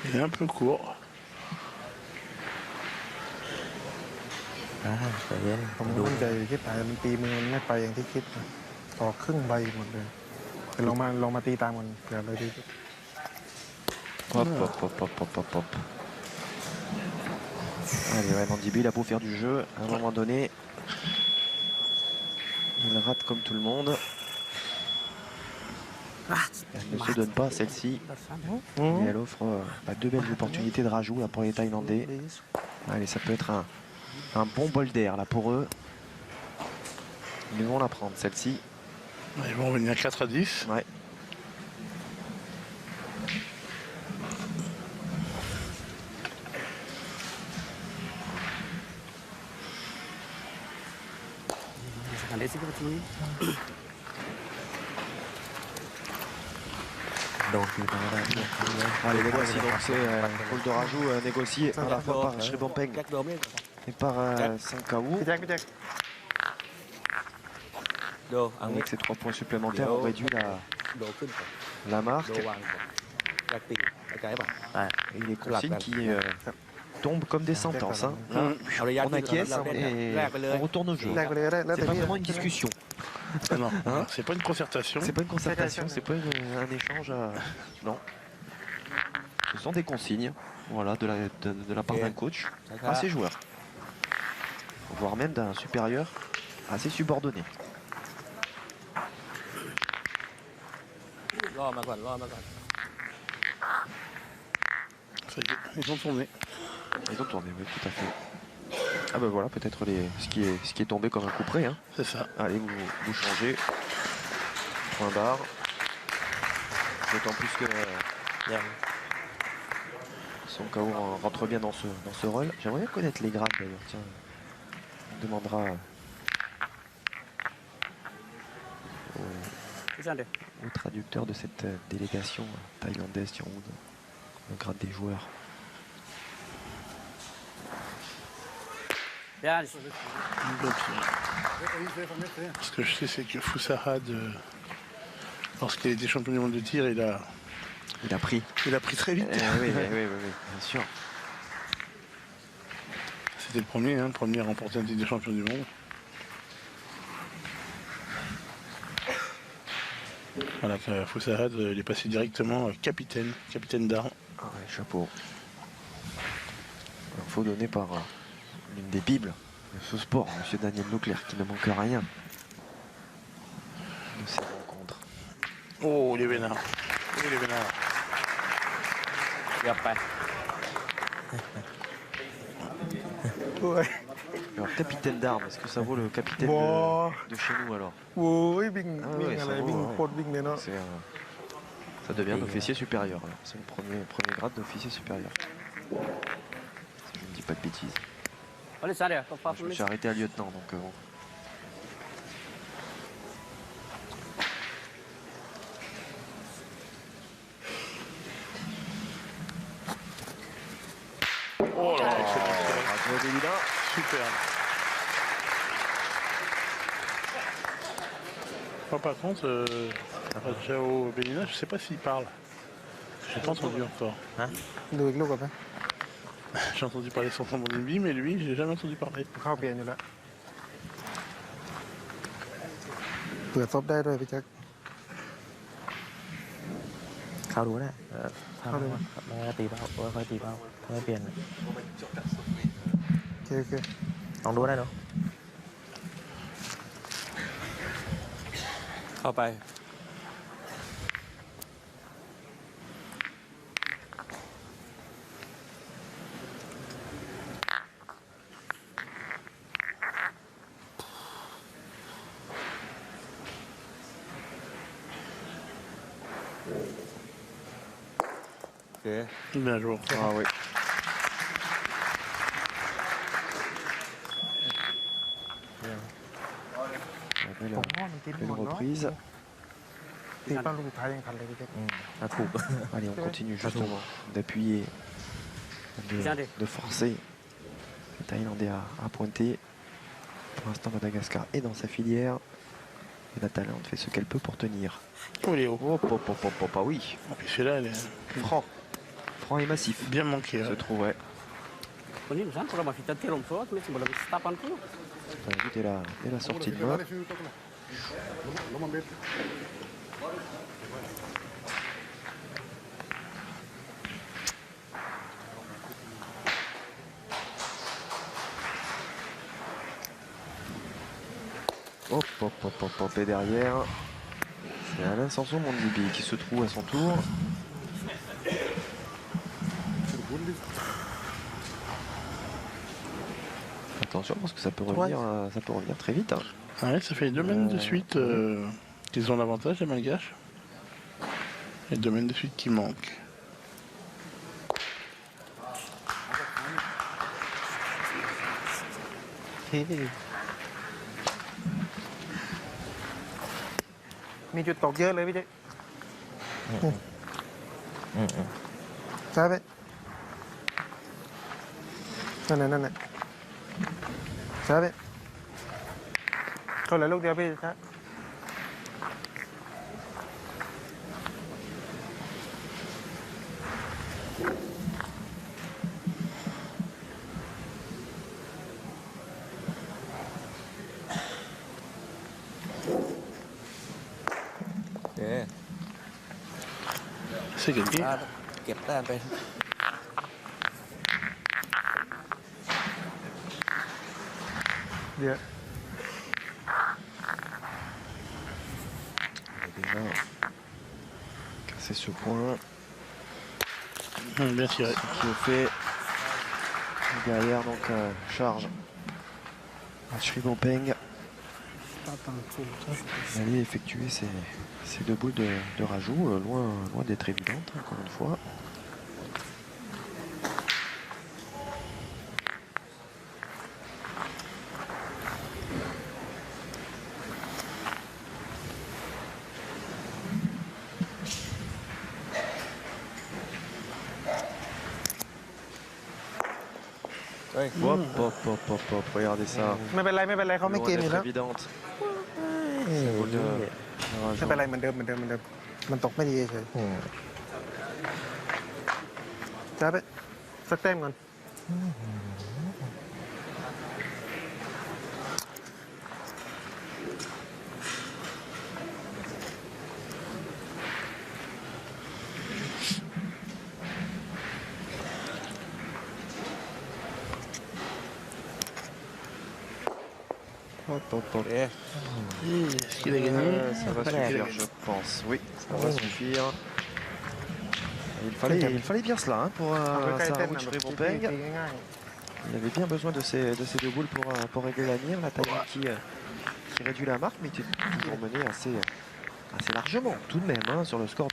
Il est un peu court. ใจเย็น ผม ดู มั่นใจคิดแต่มันตีมือมันไม่ไปอย่างที่คิดนะออกครึ่งใบหมดเลยแต่ลองมาตีตามกันเดี๋ยวเลยดี Hop. Allez, ouais, Nandibi, il a beau faire du jeu, à un moment donné, il rate comme tout le monde. Elle ne se donne pas celle-ci, mais elle offre 2 belles opportunités de rajout là, pour les Thaïlandais. Allez, ça peut être un bon bol d'air là pour eux. Ils vont la prendre celle-ci. Ils vont revenir 4 à 10. Ouais. Ada sih cuma ni. โดนคืนมาก็ได้เพื่อนเขาเลย Allez, les voici donc, c'est goal de rajout négocié à la fois par Sri Bompeng แจ็คโดมนี่ et par Sankaou. พี่แจ็คพี่แจ็ค โดเอางี้ Avec ces 3 points supplémentaires, on réduit โดขึ้นก่อน la โด marque. วางก่อนแจ็คตีเข้าใจป่ะ Et les consignes qui tombent comme des sentences. Hein. Là, เอาระยะ on ที่ acquiesce เราเล่น et แรกไปเลย on retourne au jeu. แรกไปเลยก็ได้แล้ว C'est แต่ pas พี่ vraiment une discussion. Non, Hein c'est pas une concertation. C'est pas une concertation, c'est pas un échange. Non. Ce sont des consignes, voilà, de la part d'un coach à ses joueurs, voire même d'un supérieur à ses subordonnés. ล่อมาก่อนล่อมาก่อน Ça y est, ils ont tourné. Ils ont tourné, oui, tout à fait. Ah ben voilà, peut-être ce qui est tombé comme un coup près. Hein. C'est ça. Allez, vous changez. Point barre. D'autant plus que ยัง son KO rentre bien dans ce rôle. J'aimerais bien connaître les grades d'ailleurs. Tiens, on demandera พี่ชันเดี๋ยว au traducteur de cette délégation thaïlandaise le grade des joueurs. ย่า Ce que je sais, c'est que Foussahad, lorsqu'il était champion du monde de tir, il Il a pris. a pris très vite. Oui, bien sûr. C'était le premier à remporter un titre de champion du monde. Voilà, Foussahad, il est passé directement capitaine d'armes. Ah ouais, chapeau. Il faut donner par l'une des bibles de ce sport, Monsieur Daniel Leclerc, qui ne manque rien de ces rencontres. Oh, il est vénard. Il est vénard. เกือบไป Alors, capitaine d'armes, est-ce que ça vaut le capitaine Bon. de chez nous alors โอ้ยวิ่ง Ah วิ่ง ouais, อะไร ça vaut, วิ่ง hein. โคตรวิ่งเลยเนาะ Ça devient l'officier supérieur. alors. C'est le premier grade d'officier supérieur. Si je ne dis pas de bêtises. เอาเลยชันเดี๋ยวก็ฟ้า Je me suis arrêté à lieutenant, donc bon. Oh là, excellent tir. Bravo, Belina. Superbe. Moi, par contre, Jao Belina, je sais pas s'il parle. J'ai pas entendu encore. ดูอีกลูกก่อนไหม J'ai entendu parler sans son Bimbi, mais lui, j'ai jamais entendu parler. เข้าเปลี่ยนอยู่แล้วเปิดซบได้ด้วยพี่แจ็ค เข้าดูได้เข้าดูแล้วก็ตีเป้าค่อยๆตีเป้าค่อยๆเปลี่ยน โอเคโอเค ลองดูได้เนาะ เข้าไป โอเค Bien joué. Ah oui. Belle, ผมว่ามันกิน belle หมดเนาะ reprise. ตีเป้าลูกสุดท้ายยังทันเลยพี่แจ็ค ถ้าถูก Allez, on continue justement d'appuyer, de forcer les Thaïlandais à pointer. Pour l'instant, Madagascar est dans sa filière. Et la Thaïlande fait ce qu'elle peut pour tenir. Oh, il est haut. Hop, hop, hop, hop, hop, ah oui. Et puis celui-là, elle est Franc. Franc et massif. bien manqué. Se Ouais. trouverait. วันนี้ฉันพอเรามาฟิตที่ลมโซ่ไม่ใช่บริษัทสตาร์ปันกู Dès la sortie de main. Hop, hop, hop, hop, hop, et derrière, c'est Alain Sanson Mondibi qui se trouve à son tour. Attention parce que ça peut revenir très vite. Hein. Ah ouais, ça fait 2 semaines de suite qu'ils ont l'avantage, les Malgaches. Et 2 semaines de suite qui manquent. Hey. มีจุดตกเยอะเลยพี่แจ็ค ช้าไปนั่นน่ะช้าไปเข้าเลยลูกเดียวพี่ช้าเอ๊ะ C'est gagné. เก็บแต้มไป เดี๋ยว Déjà cassé ce point Bien tiré. qui est fait derrière, donc charge à Sri Bompeng. Allez effectuer ces deux boules de rajout, loin d'être évidente, encore une fois. Hop, hop, hop, hop, hop, regardez ça. ไม่เป็นไรเขาไม่ Loin เกมอยู่ d'être แล้ว évidente. ไม่ Boule de เป็นไร rajout. เหมือนเดิมมันตกไม่ดีเฉยช้าไปสักแต้มก่อน Hop, hop, hop. Est-ce qu'il a gagné Ça va suffire, je pense. Oui, ça va suffire. Il fallait bien cela hein, pour ใกล้ๆเต้น Sarah นะแบบ Sri ตี Bompeng. ง่าย Il avait bien besoin de ces deux boules pour régler la mire. La Thaïlande qui réduit la marque, mais qui est toujours menée assez largement, tout de même, hein, sur le score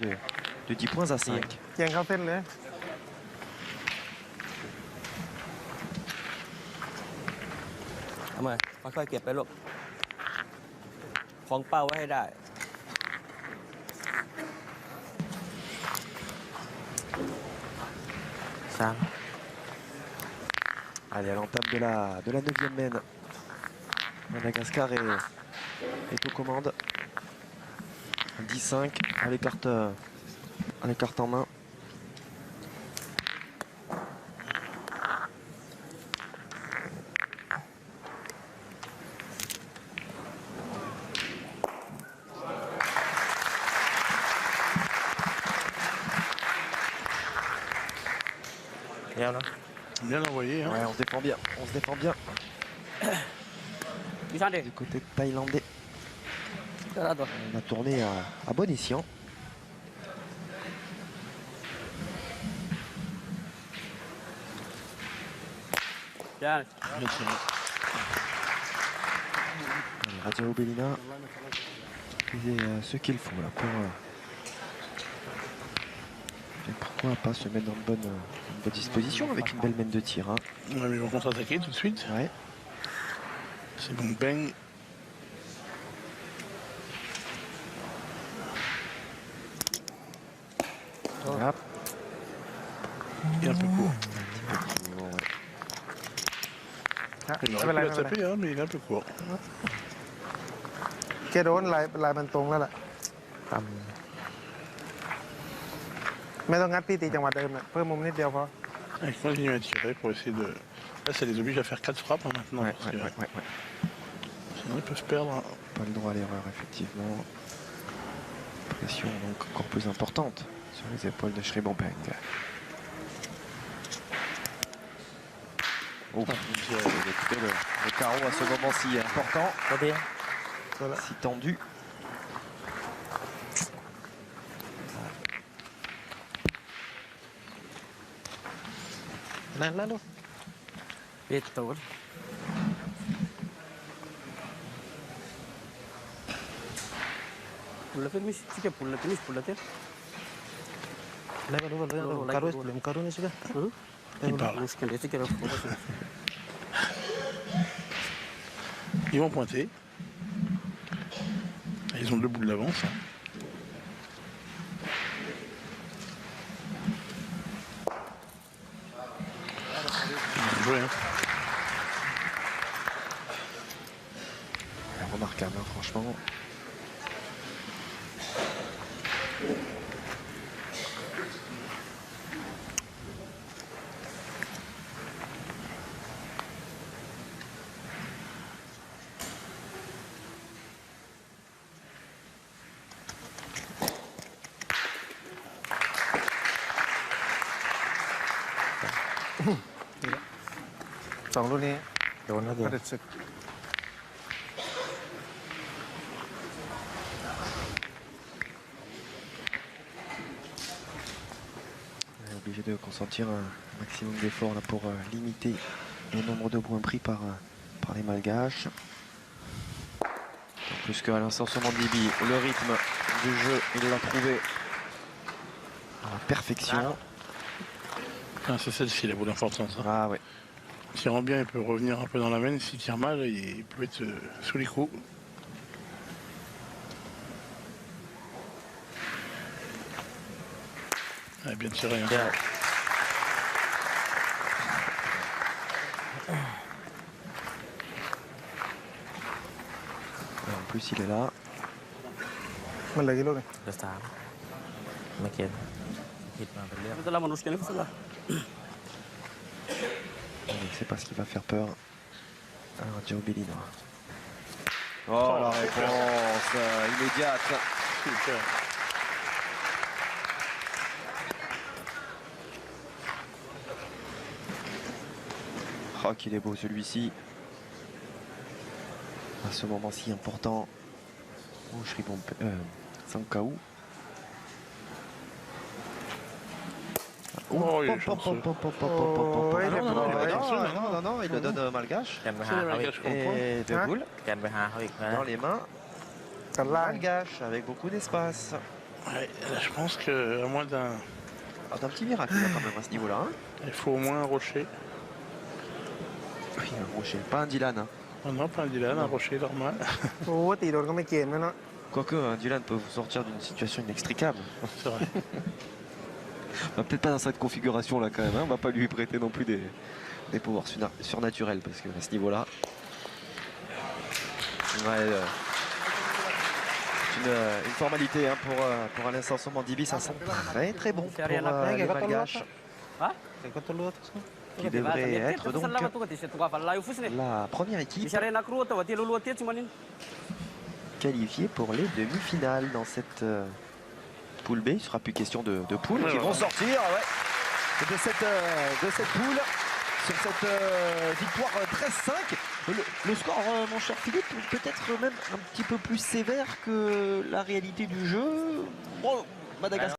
de 10 points à 5. ๆแยงเข้าเส้นเลย เอามาค่อยๆเก็บไปลูกคล้องเป้าไว้ให้ได้ 3 Allez, à l'entame de la 9e mène. Madagascar est aux commandes. 10-5 à l'écart en main. Bien envoyé. Hein. Ouais, on se défend bien. On se défend bien Đi sang đi. du côté thaïlandais. On a tourné à bon escient. Ra. Bien tiré. Rajao Bellina fait ce qu'il faut là pour. Et pourquoi pas se mettre dans une bonne disposition avec une belle mène de tir. Hein. Ouais, mais ils vont contre-attaquer tout de suite. Ouais. C'est bon, bang. Hop. Et un peu court. Bon, ouais. ฮะ Il ไม่เป็นไร aurait ไม่ pu เป็นไร la taper, hein, mais il est un peu court. แกโดนลายมันตรงแล้วล่ะ ต่ ไม่ต้องงัดพี่ตีจังหวะเดิมนะเพิ่มมุมนิดเดียวพอ Ils continuent à tirer pour essayer de... Là, ça les oblige à faire 4 frappes hein, maintenant. Ouais, parce que, ouais. sinon, ils peuvent perdre. Hein. Pas le droit à l'erreur, effectivement. Pression donc encore plus importante sur les épaules de Sri Bompeng. Oh, écoutez, le carreau à ce moment-ci est important, ำก็ดี si tendu. Nè, lên luôn. Biết tốt. Pull up mis, chica, pull up. Lên luôn, lên luôn. Karu ni juga. Ils parlent. Mas kan dia kira fokus. Ils vont pointer. Ils ont 2 boules d'avance. Hein. Joué, hein. Remarquable, hein, franchement.สองรุ่นนี้ โดนแล้วเดีย ก็ ว เด็ดศึก On est obligé de consentir un maximum d'efforts là pour limiter le nombre de points pris par les Malgaches. En plus qu'à l'instant Mandibi, le rythme du jeu, il l'a trouvé à la perfection. Ah, c'est celle-ci la boule importante. Hein. Ah ouais. Tirant bien, il peut revenir un peu dans la main. S'il tire mal, il peut être sous les coups. Ah, bien tiré. Hein. Yeah. Et en plus il est là. มันเหลือกี่ลูกเนี่ย เดือดสามไม่เกียนผิดมาเป็นเรื่อง Itulah manusia ni salah. On ne sait pas ce qui va faire peur à Joe Bellino. Oh, la réponse immédiate. Super. Oh, qu'il est beau celui-ci. À ce moment si important. Oh, Sankaou. Oh, il est chanceux. Non, il le donne Malgache. กันไป C'est หา les เขาอีก Malgaches qu'on prend. Et de Hein boule กันไปหาเขาอีกนะ dans les mains. กันล่าง Malgache avec beaucoup d'espace. Ouais, là, je pense qu'à moins d'un. Ah, d'un petit miracle là, quand même à ce niveau-là. Hein. Il faut au moins un rocher. Oui, un rocher, pas un Dylan. Hein. Oh non, pas un Dylan, un rocher normal. โอ้ตีโดนก็ไม่เกมแล้วเนาะ Quoique un Dylan peut vous sortir d'une situation inextricable. C'est vrai. Bah, peut-être pas dans cette configuration là quand même. Hein. On va pas lui prêter non plus des pouvoirs surnaturels parce que à ce niveau-là. Ouais, c'est une formalité hein, pour Alain Sanson Mandibi. Ça sent très très bon pour les Malgaches. แต่ก็ตัวเลือก Qui devrait être donc Salamat tu kasi tu apa layu fus ni. la première équipe Bisa rena kru tu wati lulu tiat cuman ini. qualifiée pour les demi-finales dans cette poule B. Il ne sera plus question de poules qui vont sortir ouais, de cette poule sur cette victoire 13-5. Le score, mon cher Philippe, peut-être même un petit peu plus sévère que la réalité du jeu. Bon, Madagascar.